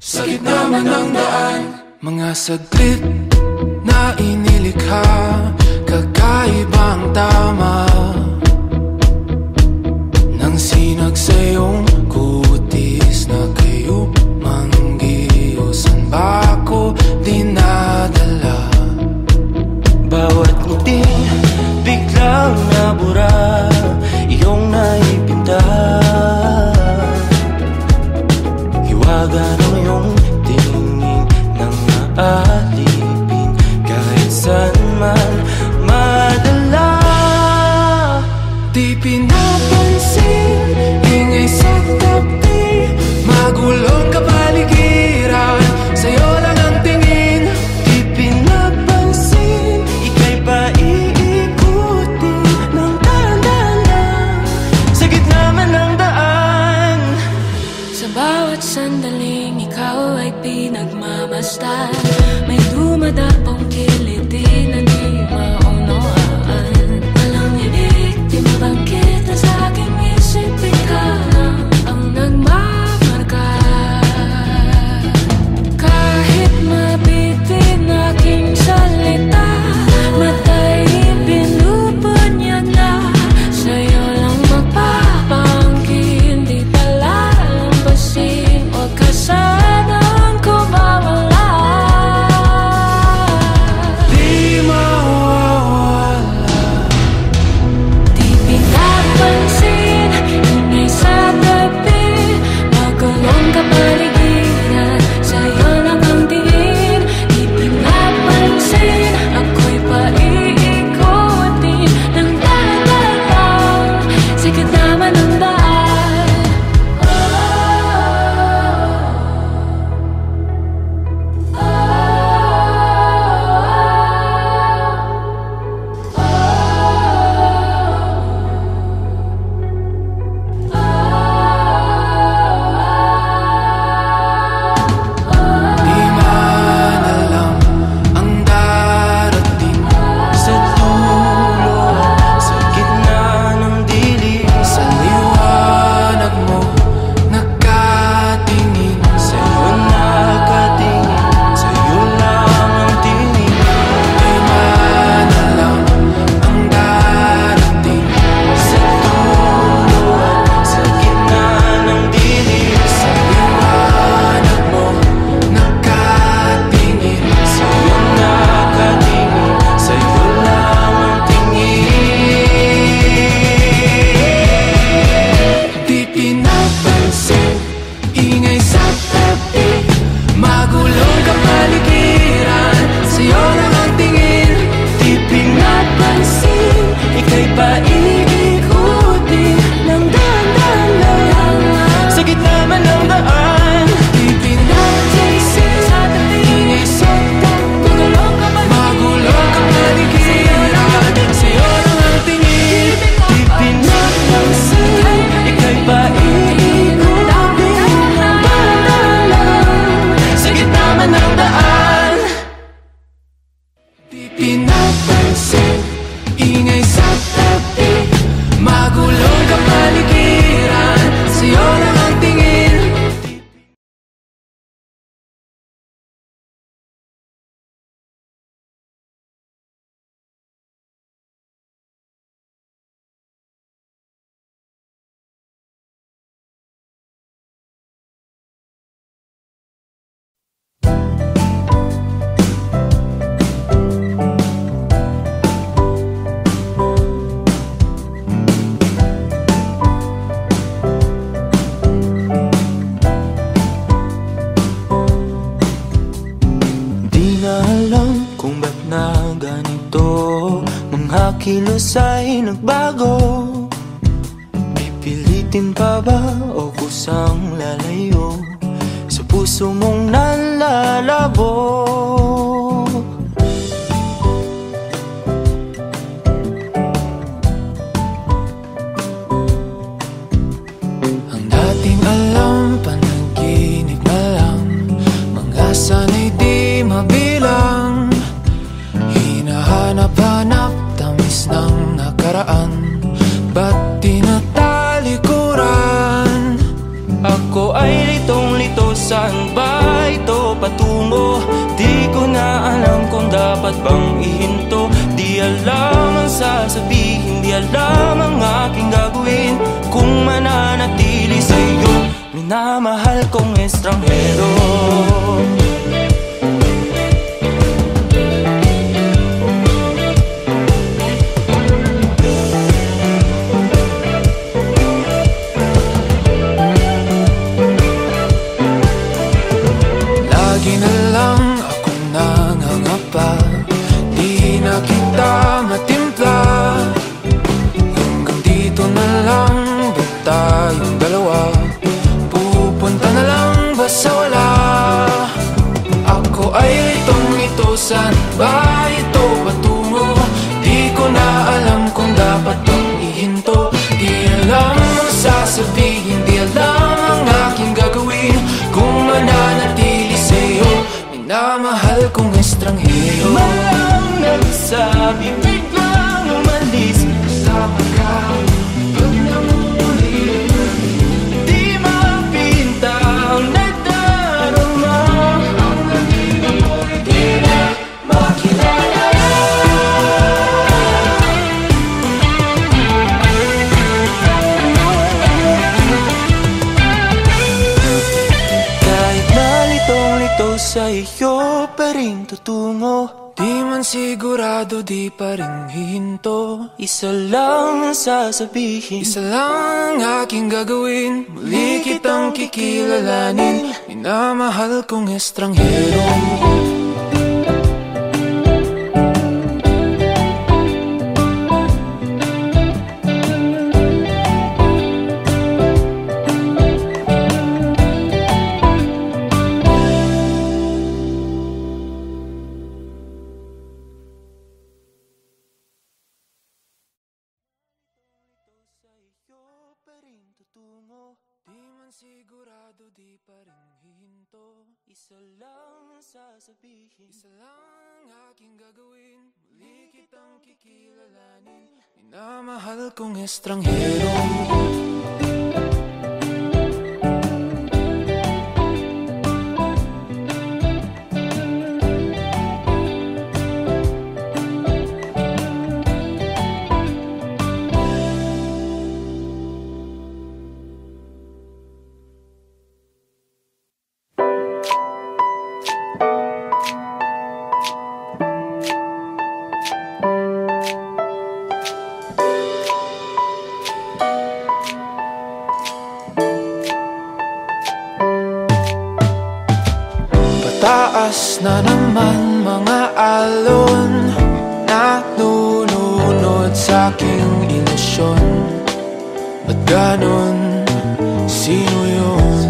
Sa gitna man ng daan, mga saglit na inilikha, kakaibang tama nang sinag sa iyong kutis na kayo manggiusan ba ako dinadala? Bawat ngiti biglang nabura, iyong naipinta. Hiwaga ng iyong tingin nang maalipin, kahit saan man madala. Di pinapansin, ingay sa tabi, magulong kapaligiran, sa'yo lang ang tingin. Di pinapansin, ika'y paiikutin ng dahan-dahan sa gitna man ng daan. Sa bawat sandaling ikaw ay pinagmamasdan, may dumadapong kiliti na di maunawaan. Walang ibig, di mabangkit na sa aking isip, ikaw lang ang nagmamarka. Kahit mabitin aking salita, matay pinupunyag na, sa'yo lang magpapangkin, di pala lampasin, huwag ka sanang kumawala. Di mawawala. Di pinapansin, ingay sa tabi, magulong kapaligiran, sa'yo lang ang tingin. Di pinapansin, ako'y paiikutin ng dahan-dahan sa gitna man ng daan. Di man alam ang darating Sa dulo, sa gitna ng dilim, sa liwanag mo, nakatingin. sa'yo nakatingin, sa'yo lang ang tingin. Di man alam ang darating Sa dulo, sa gitna ng dilim, sa liwanag mo, nakatingin. sa'yo nakatingin, sa'yo lang ang tingin. Di pinapansin, ingay sa tabi, magulong kapaligiran, sa'yo lang ang tingin. Di pinapansin, ika'y paiikutin ng dahan-dahan lang sa gitna man ng daan. Di pinapansin, ingay sa tabi, magulong kapaligiran, sa'yo lang ang tingin. Di pinapansin, ika'y paiikutin ng dahan-dahan lang sa gitna man ng daan. Di pinapansin, ingay sa tabi, magulong kapaligiran, sa'yo lang ang tingin. Di na alam kung ba't na ganito, mga kilos ay nagbago. Pipilitin pa ba o kusang lalayo sa puso mong nalalabo? Ang dati kung dapat bang ihinto. Di alam ang sasabihin, di alam ang aking gagawin kung mananatili sa'yo, minamahal kong estranghero. Lagi na lang akong nangangapa, di na kita matimpla. Hanggang dito na lang ba tayong dalawa? Pupunta na lang ba sa wala? Ako ay litong-ito, saan ba ito patungo? Di ko na alam kung dapat bang ihinto. Di alam ang sasabihin, di alam ang aking gagawin kung mananatili sa'yo, minamahal kong estranghero. Malang nagsabi, biglang umalis, kasama ka pag namuli. Di mapinta ang nadarama, ang naging mo'y di na makilala. Kahit nalitong-lito sa iyo pa rin tutungo. Di man sigurado, di pa rin hihinto. Isa lang ang sasabihin, Isa lang ang aking gagawin, muli kitang kikilalanin, minamahal kong estranghero. Di man sigurado, di pa rin hihinto. isa lang ang sasabihin, Isa lang ang aking gagawin, muli kitang kikilalanin, minamahal kong estranghero. Taas na naman mga alon, nalulunod sa aking ilusyon. Ba't ganon? Sino yun?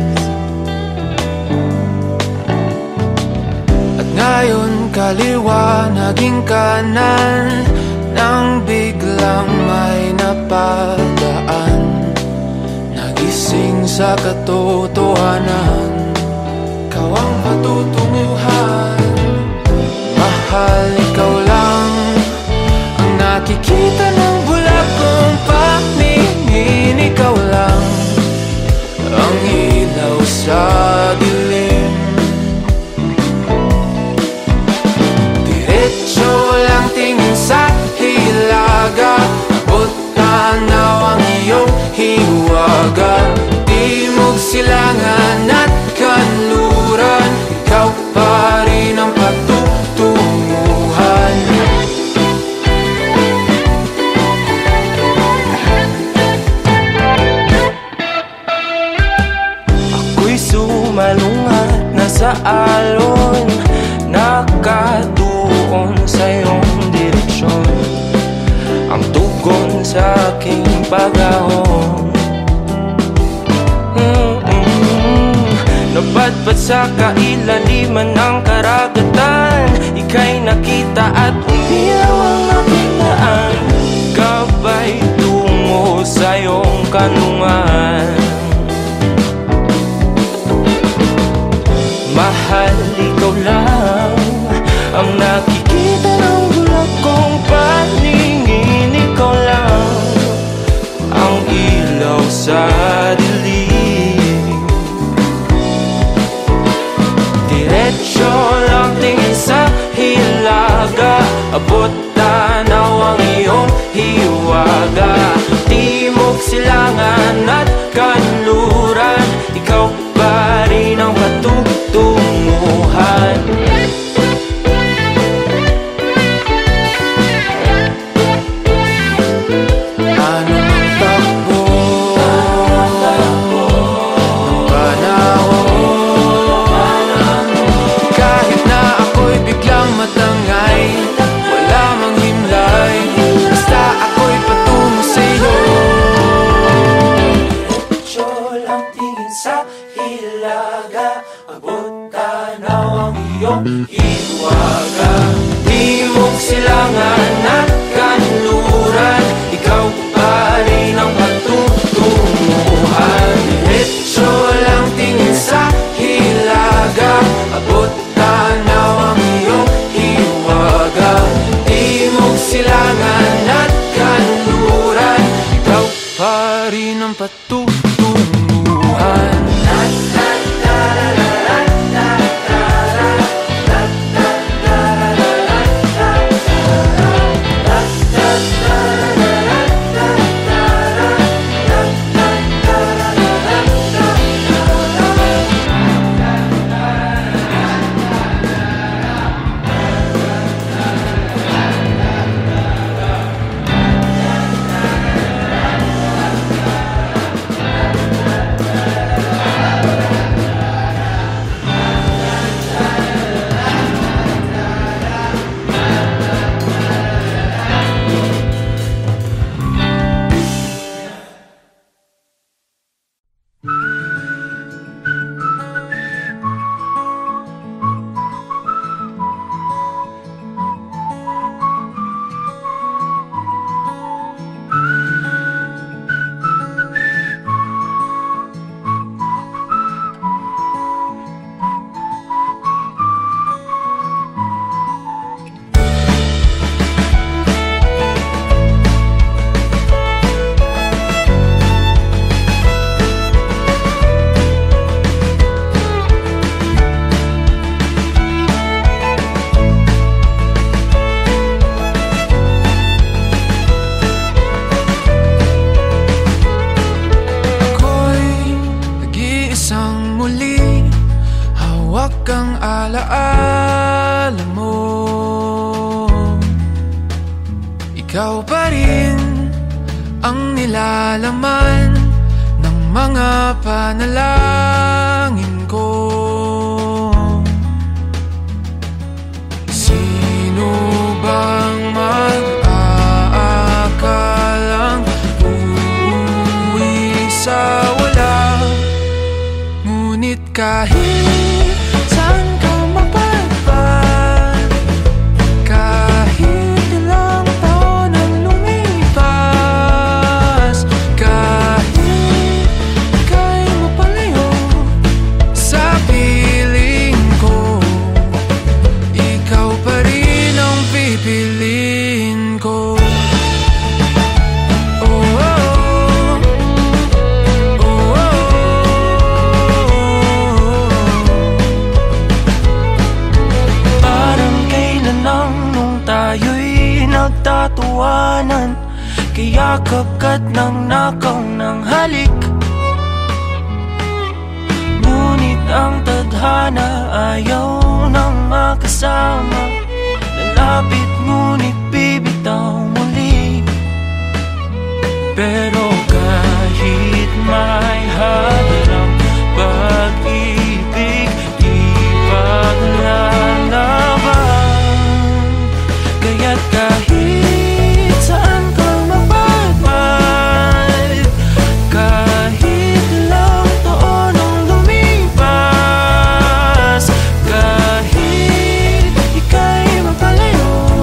At ngayon kaliwa naging kanan, nang biglang may napadaan, nagising sa katotohanan. Ikaw ang patutunguhan, mahal, ikaw lang ang nakikita ng bulag kong paningin. Ikaw lang ang ilaw sa dilim. Diretso lang tingin sa hilaga, abot tanaw ang iyong hiwaga. Timog silangan at kanluran, ikaw pa rin ang patutunguhan. ako'y sumalungat na sa alon, nakatuon sa iyong direksyon. Ang tugon sa aking pag-ahon, napadpad sa kailaliman ng karagatan. Ika'y nakita at umiyaw ang aking daan, gabay tungo sa iyong kanlungan. Mahal, ikaw lang ang nakikita ng bulag kong paningin. Ikaw lang ang ilaw sa dilim. Diretso lang tingin sa hilaga, silangan at kanluran, ikaw pa rin ang patutunguhan. Hiwaga, timog silangan at kanluran, ikaw pa rin ang patutunguhan. Diretso lang tingin sa hilaga, abot tanaw ang iyong hiwaga. Timog silangan at kanluran, ikaw pa rin ang patutunguhan. Ikaw pa rin ang nilalaman ng mga panalangin ko. Sino bang mag-aakalang uuwi sa wala? Ngunit kahit saan ka mapadpad, kahit ilang taon ang lumipas, kahit ika'y mapalayo sa piling ko, ikaw pa rin ang pipiliin ko. Nagtatawanan, kayakap ka't nang nakaw ng halik. Ngunit ang tadhana ayaw nang makasama. Lalapit ngunit bibitaw muli. Pero kahit may hadlang pag-ibig, di paglalaban. Kaya't kahit saan ka mapadpad, kahit ilang taon ang lumipas, kahit ika'y mapalayo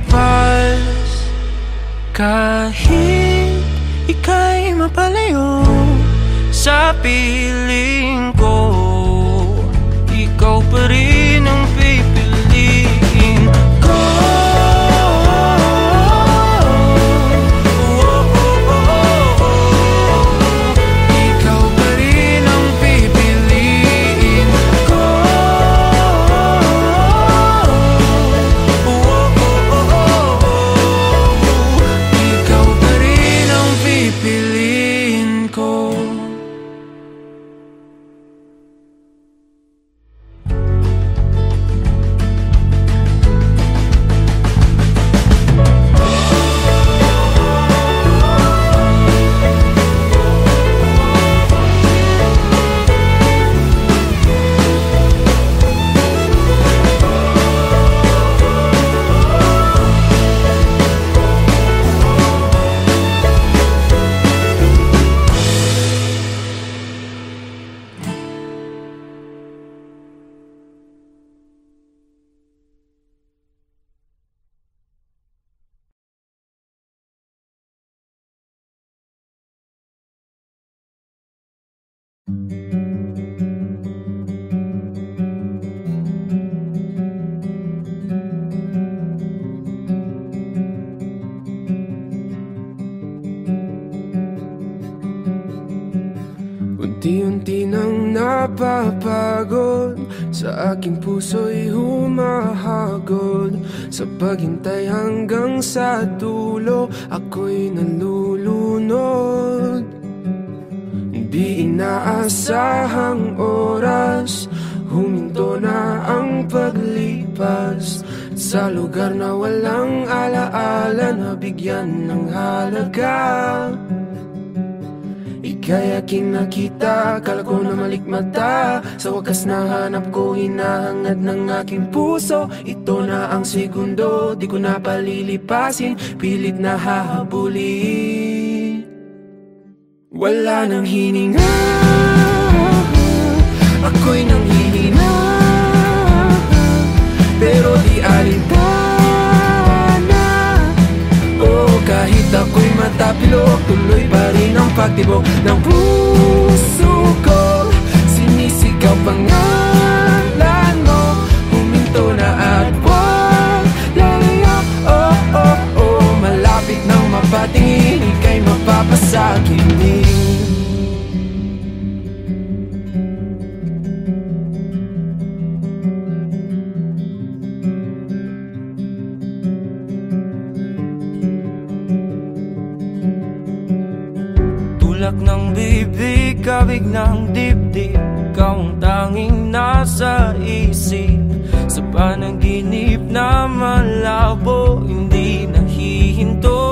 lilipas. Kahit ika'y mapalayo sa piling ko, ikaw pa rin ang pipiliin ko. Ikaw pa rin ang pipiliin ko. Ikaw pa rin ang pipiliin ko. Unti-unti nang napapagod, sa aking puso'y humahagod. Sa paghintay hanggang sa dulo, ako'y nalulunod. Di inaasahang oras, huminto na ang paglipas. Sa lugar na walang alaala, nabigyan ng halaga. Ika'y aking nakita, akala ko na malikmata. Sa wakas nahanap ko, hinahangad ng aking puso. Ito na ang segundo, di ko na palilipasin, pilit na hahabulin. Wala nang hininga, ako'y nanghihina, pero di alintana. Oh, kahit ako'y matapilok, tuloy pa rin ang pagtibok ng puso ko. Sinisigaw pangalan mo, huminto na at wag lalayo. Oh, oh, oh, malapit nang mapatingin, ika'y mapapasakinig. Tulak ng bibig, kabig ng dibdib, ikaw ang tanging nasa isip. Sa panaginip na malabo, hindi nahihinto.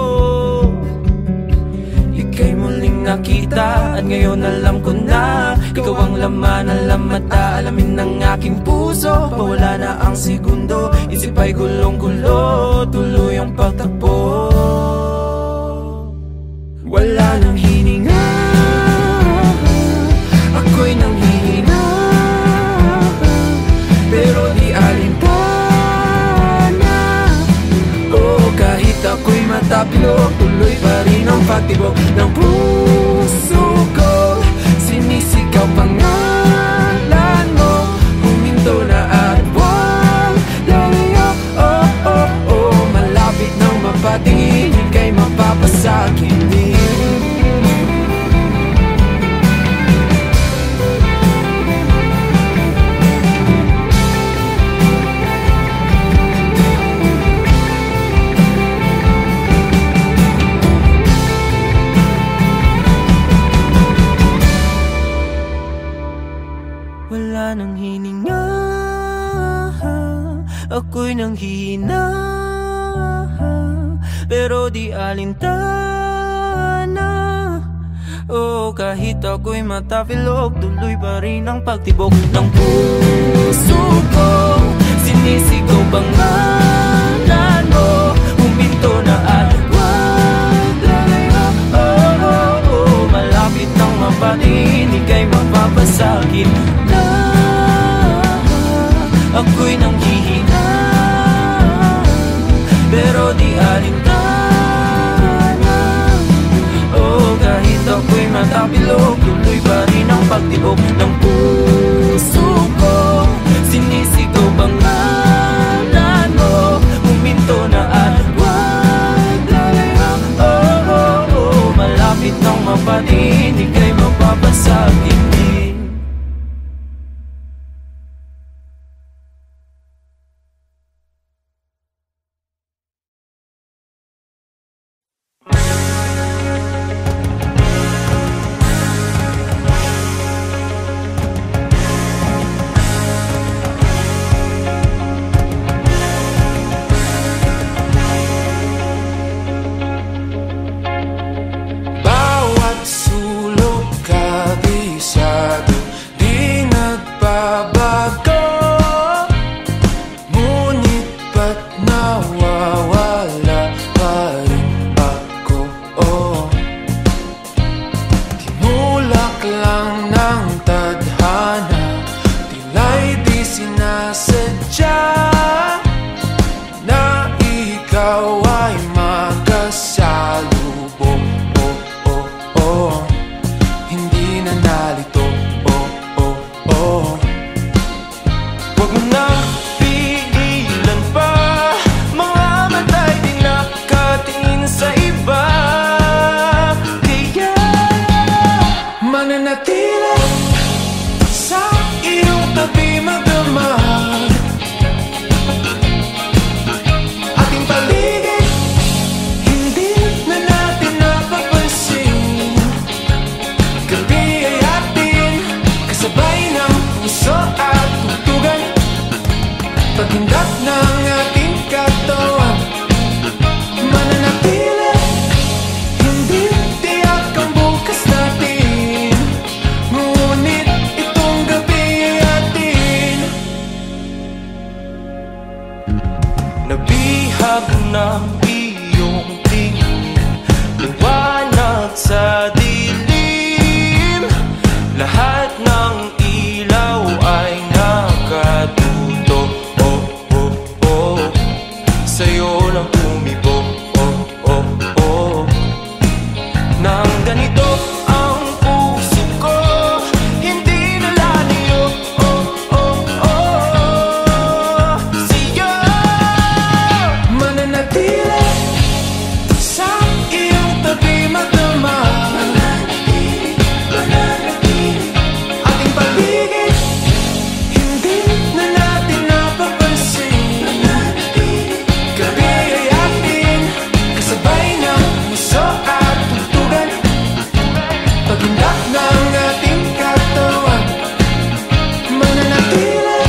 Ika'y muling nakita at ngayon alam ko na, ikaw ang laman, alam at aalamin ng aking puso. Pawala na ang segundo, isip ay gulong-gulo, tuloy ang pagtakbo. Wala nang hininga, ako'y nanghihina, pero di alintana. Oh, kahit ako'y matapilok, tuloy pa rin ang pagtibok ng puso ko. Sinisigaw pangalan mo, huminto na at wag lalayo. Oh, oh, oh, malapit nang mapatingin, ika'y mapapasakinig. Wala nang hininga, ako'y nanghihina, pero di alintana. Oh, kahit ako'y matapilok, tuloy pa rin ang pagtibok ng puso ko. Sinisigaw pangalan mo, huminto na at wag lalayo. Oh, oh, oh, malapit nang mapatingin, ika'y mapapasakit na. Ako'y nanghihina, pero di alintana. Oh, kahit ako'y matapilok, tuloy pa rin ang pagtibok ng puso ko. Sinisigaw pangalan mo, huminto na at huwag lalahang. Oh, oh, oh, malapit nang mapatiin, ika'y mapapasagin din. Nabihag ng iyong tingin, liwanag sa dilim. Lahat ng ilaw ay nakatutok. Oh, oh, oh, sa'yo lang umibok. Oh, oh, oh, nang ganito ang puso ko, hindi na lalayo. Oh, oh, oh, sa'yo mananatili sa iyong tabi magdamag. Ating paligid, hindi na natin napapansin. Gabi ay atin, kasabay ng puso at tugtugan. Paghindak ng ating katawan, mananatili,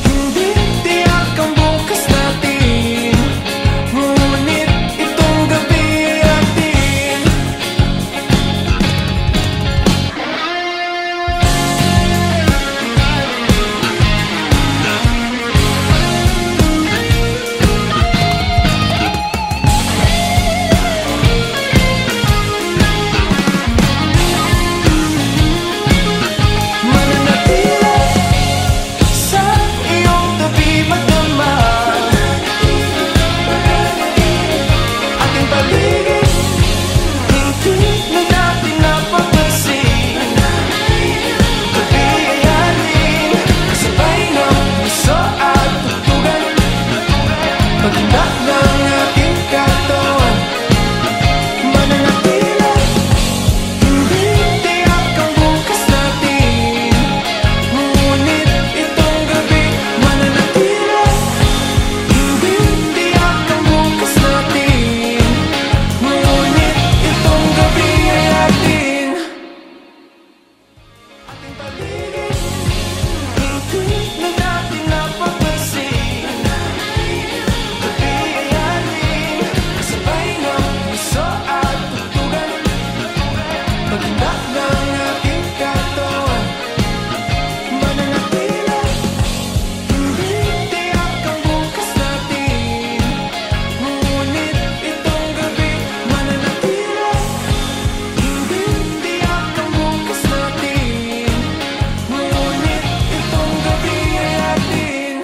hindi tiyak ang bukas natin. Ngunit itong gabi ay atin. Mananatili sa iyong tabi magdamag. Ating paligid, hindi na natin napapansin. Gabi ay atin, kasabay ng puso at tugtugan. Paghindak ng ating katawan, mananatili, hindi tiyak ang bukas natin. Ngunit itong gabi, mananatili, hindi tiyak ang bukas natin. Ngunit itong gabi ay atin. Ating paligid, hindi na natin napapansin. Gabi ay atin, kasabay ng puso at tugtugan. Paghindak ng ating katawan, mananatili, hindi tiyak ang bukas natin. Ngunit itong gabi, mananatili, hindi tiyak ang bukas natin. Ngunit itong gabi ay atin.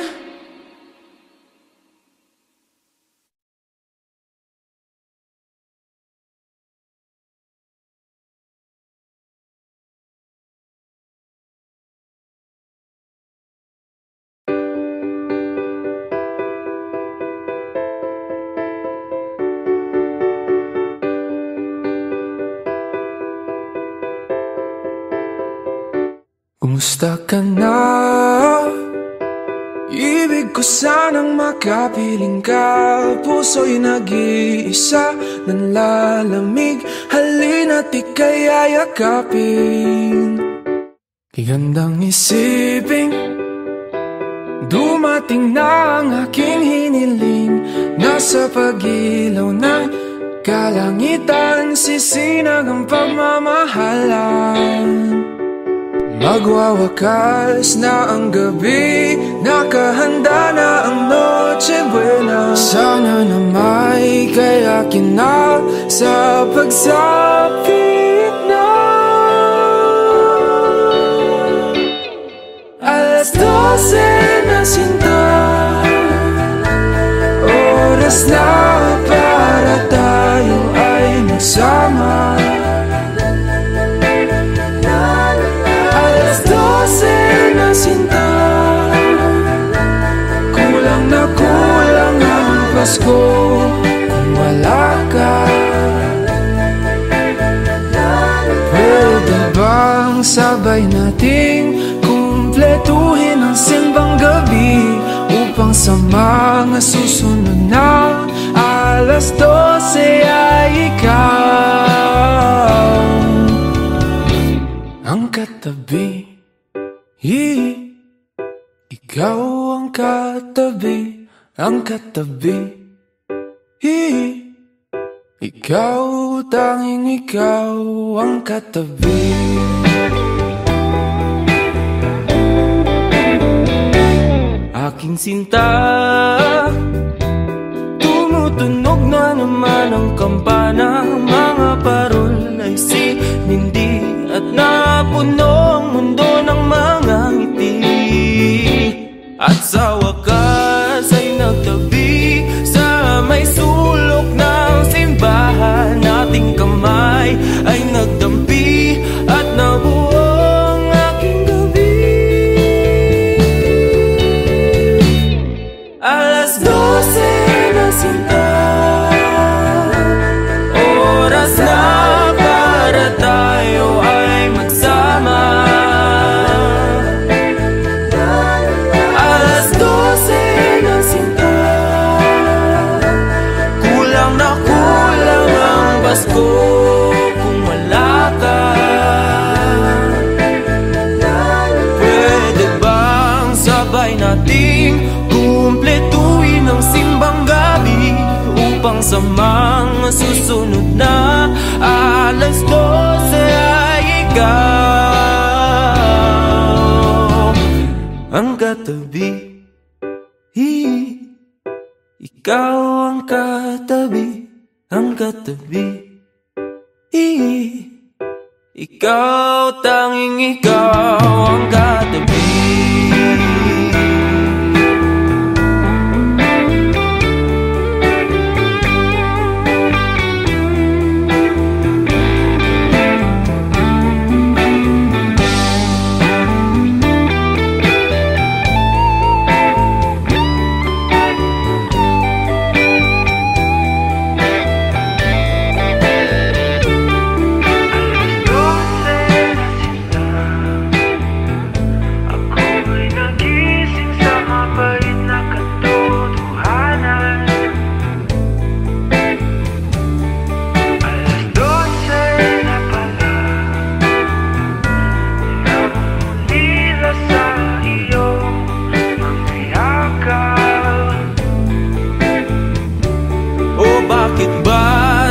Kumusta ka na? Ibig ko sanang makapiling ka. Puso'y nag-iisa, nanlalamig. Halina't ika'y ayakapin. Gandang isipin, dumating na ang aking hiniling. Nasa pag-ilaw ng kalangitan, sisinag ang pagmamahalan. Magwawakas na ang gabi, nakahanda na ang Noche Buena. Sana na may kayakin na sa pagsapit na. Alas 12 na sinta, oras na para tayo ay magsama. Sinta, kulang na kulang ang Pasko kung wala ka. Pwede bang sabay nating kumpletuhin ang simbang gabi upang sa mga susunod na alas 12 ay ikaw ang katabi. Ikaw ang katabi, ang katabi. Ikaw, tanging ikaw ang katabi. Aking sinta, tumutunog na naman ang kampana. Mga parol ay sinindi at napuno ang mundo ng mga ngiti. At sa wakas ay nagtabi sa may sulok ng simbahan. Ating kamay ay nagdampi at nabuo ang aking gabi. Alas 12 na sinta, oras na para tayo ay magsama. Alas 12 na sinta, kulang na kulang ang Pasko kung wala ka. Pwede bang sabay nating kumpletuhin ang simbang gabi upang sa mga susunod na alas 12 ay ikaw ang katabi. Ikaw ang katabi, ang katabi. Ikaw, tanging ikaw ang katabi.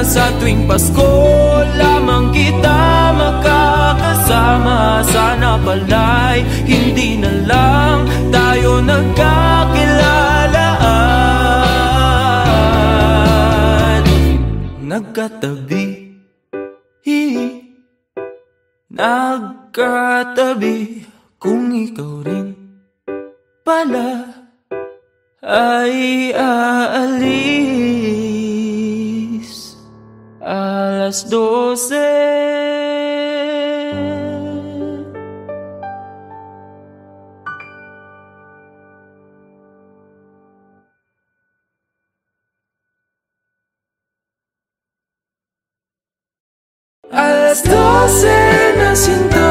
Sa tuwing Pasko lamang kita makakasama. Sana pala'y hindi na lang tayo nagkakilalaan. Nagkatabi, nagkatabi. Kung ikaw rin pala ay aalis alas 12. Alas 12 na sinta,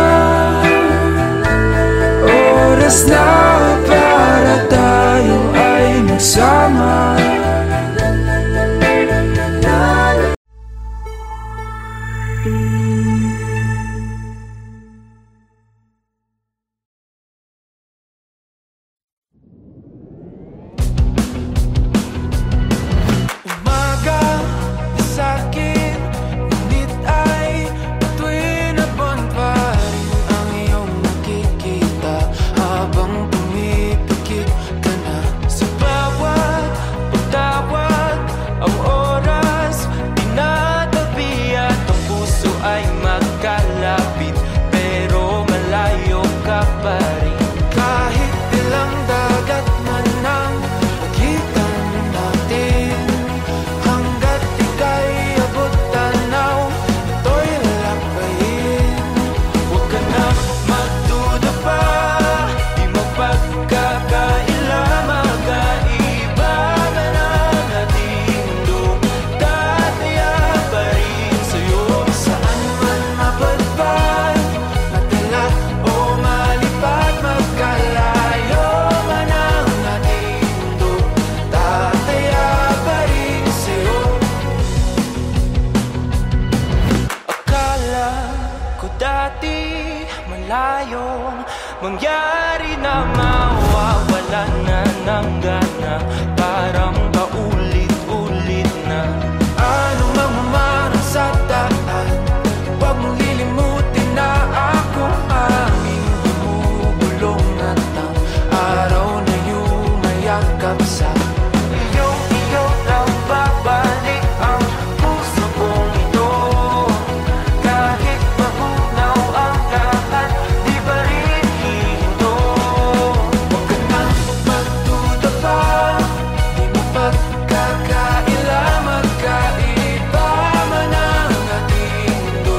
malayong mangyari na mawawalan na ng gana, parang paulit-ulit na. Ano mang mamarang sa daan, huwag mong lilimutin na akong aming bumubulong at ang araw na yumayakap sa iyo lang babalik ang puso kong ito. Kahit magunaw ang lahat, di ba rin hihinto? Huwag ka nang magduda pa, di mo pagkakaila, magkaiba man ang ating mundo.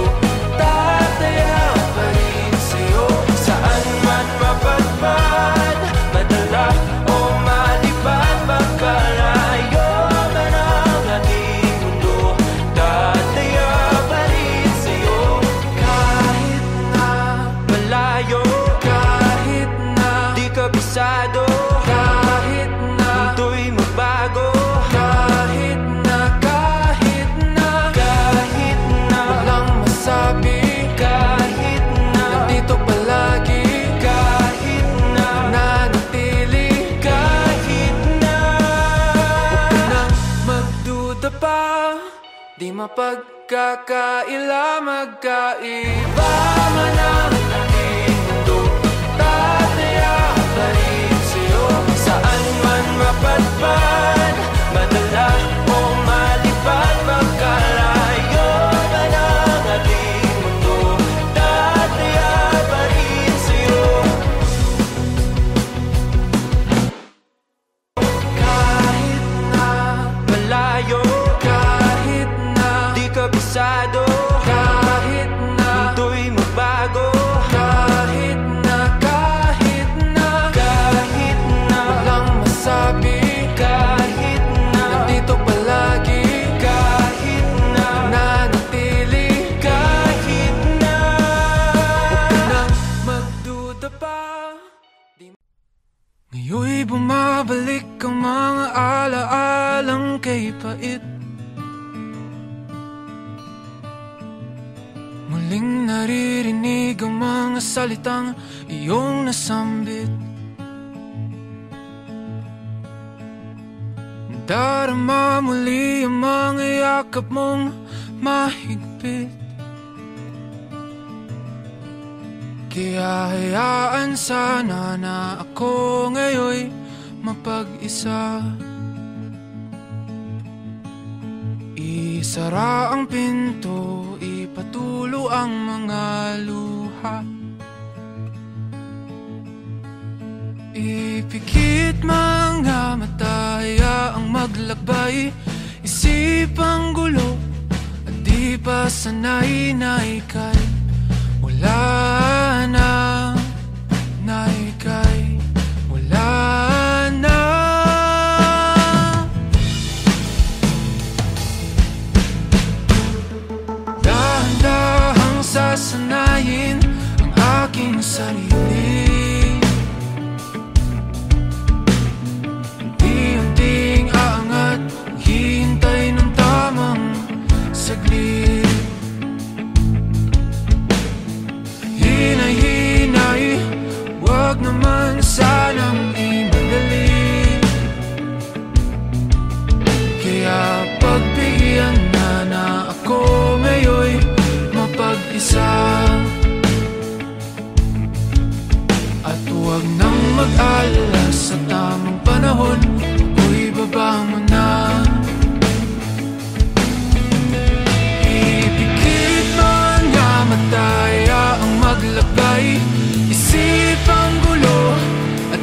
Tataya pa rin sa'yo, Saan man mapadpad, madala o malipad, magkalayo man ang ating mundo, tataya pa rin sa'yo. kahit na, Malayo, kahit na, di kabisado, kahit na, mundo'y magbago. kahit na, kahit na, Kahit na, walang masabi, kahit na, nandito palagi, kahit na, nanatili. kahit na. Huwag ka nang magduda pa, di mapagkakaila, magkaiba man ang ating mundo. Tataya pa rin sa'yo, Saan man mapadpad, madala o malipad, magkalayo man ang ating mundo, tataya pa rin sa'yo. kahit na, Malayo, kahit na, di kabisado, kahit na, mundo'y magbago. kahit na, kahit na, Kahit na, walang masabi, kahit na, nandito palagi, kahit na, nanatili. kahit na. Huwag ka nang magduda pa, ngayon'y bumabalik ang mga alaalang kay pait. Muling naririnig ang mga salitang iyong nasambit. Darama muli ang mga yakap mong mahigpit. Kaya hayaan sana na ako ngayo'y mapag-isa. Isara ang pinto, ipatulo ang mga luha. Ipikit mga mata, hayaang maglakbay, isipang gulo at di pa sanay na ika'y wala na, na ika'y wala na. Dahan-dahang sasanayin ang aking sarili, unti-unting aangat, hihintay ng tamang saglit. Hinay-hinay, wag naman sanang imadali. Kaya pagbigyan na ako ngayo'y mapag-isa. At huwag nang mag-alala, sa tamang panahon ako'y babangon na. Ipikit man nga mata, hayaang maglakbay, isipang gulo at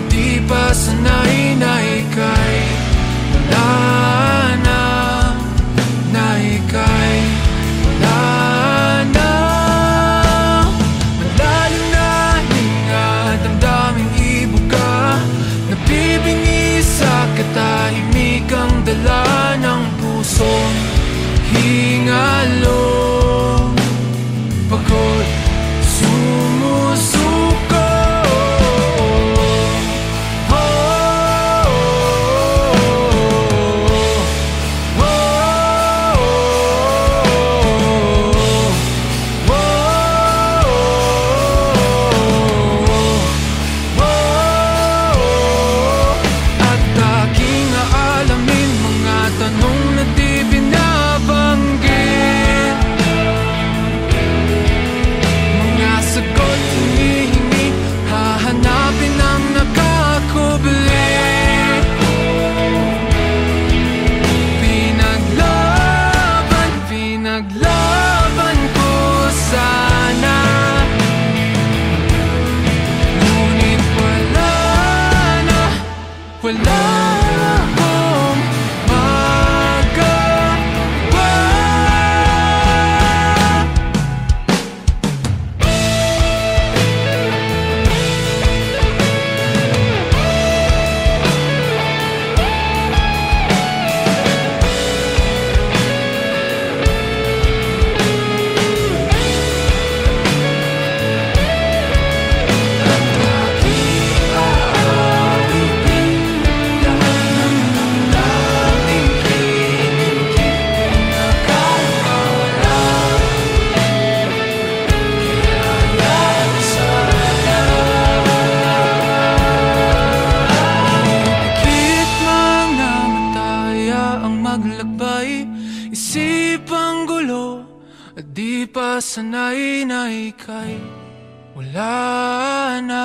wala na.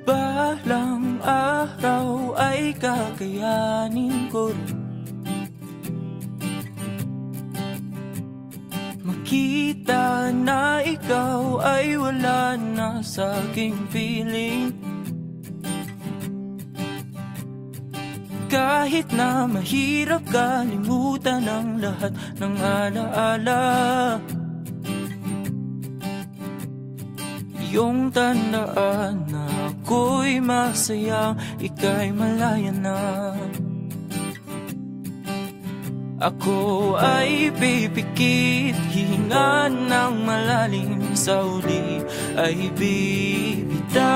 Balang araw ay kakayanin ko rin makita na ikaw ay wala na sa aking piling. Kahit na mahirap kalimutan ang lahat ng alaala, iyong tandaan na ako'y masaya, ika'y malaya na. Ako ay pipikit, hihinga ng malalim, sa uli ay bibitaw.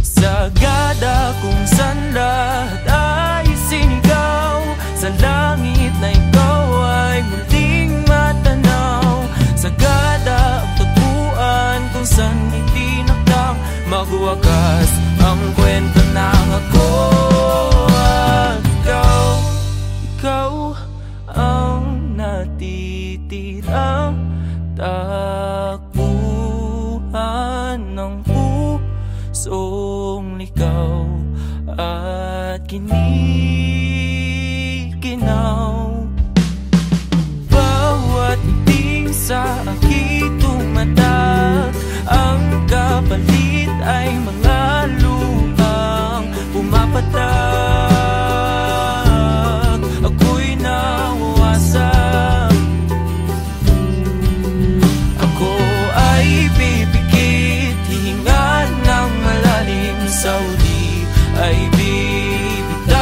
Sagada kung saan lahat ay sinigaw, sa langit na ikaw ay muling matanaw. Sagada ang tagpuan kung saan itinakdang magwakas ang kwento ng ako at ikaw. Ikaw ang natitirang takbuhan ng pusong ligaw at kinikinaw. Bawat ting sa aking tumatak, ang kapalit ay mga luhang pumapatak. Ako'y nawawasak, ako ay pipikit, hihinga ng malalim, sa uli ay bibitaw.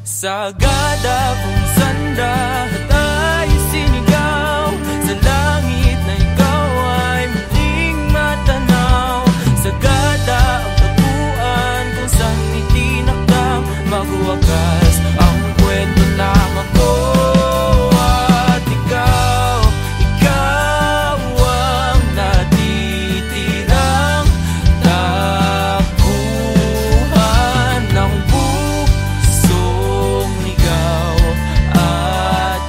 Sagada kung saan lahat ay sinigaw, sa langit na ikaw ay muling matanaw. Sagada ang tagpuan kung saan itinakdang magwakas ang kwento ng ako at ikaw. Ikaw ang natitirang takbuhan ng pusong ligaw at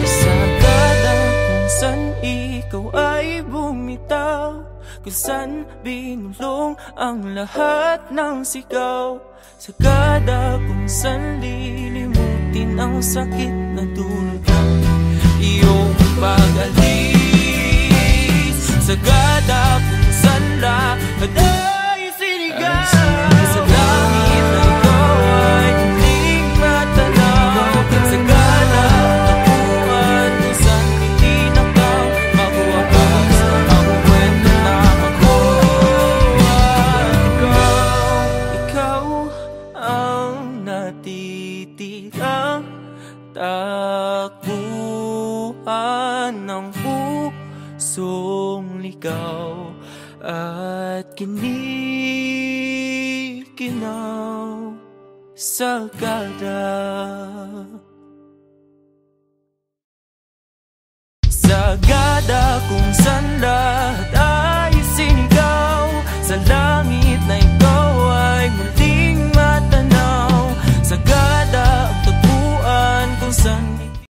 sagada kung saan ikaw ay bumitaw, kung saan binulong ang lahat ng sigaw. Sagada kung saan lilimutin ang sakit na dulot ng iyong pag-alis. Sagada kung saan lahat ay sinigaw, sa langit na ikaw ay muling matanaw. Sagada ang tagpuan kung saan itinakdang magwakas ang kwento ng ako at ikaw. Ikaw ang natitirang takbuhan ng pusong ligaw at kinikinaw. Sagada, sagada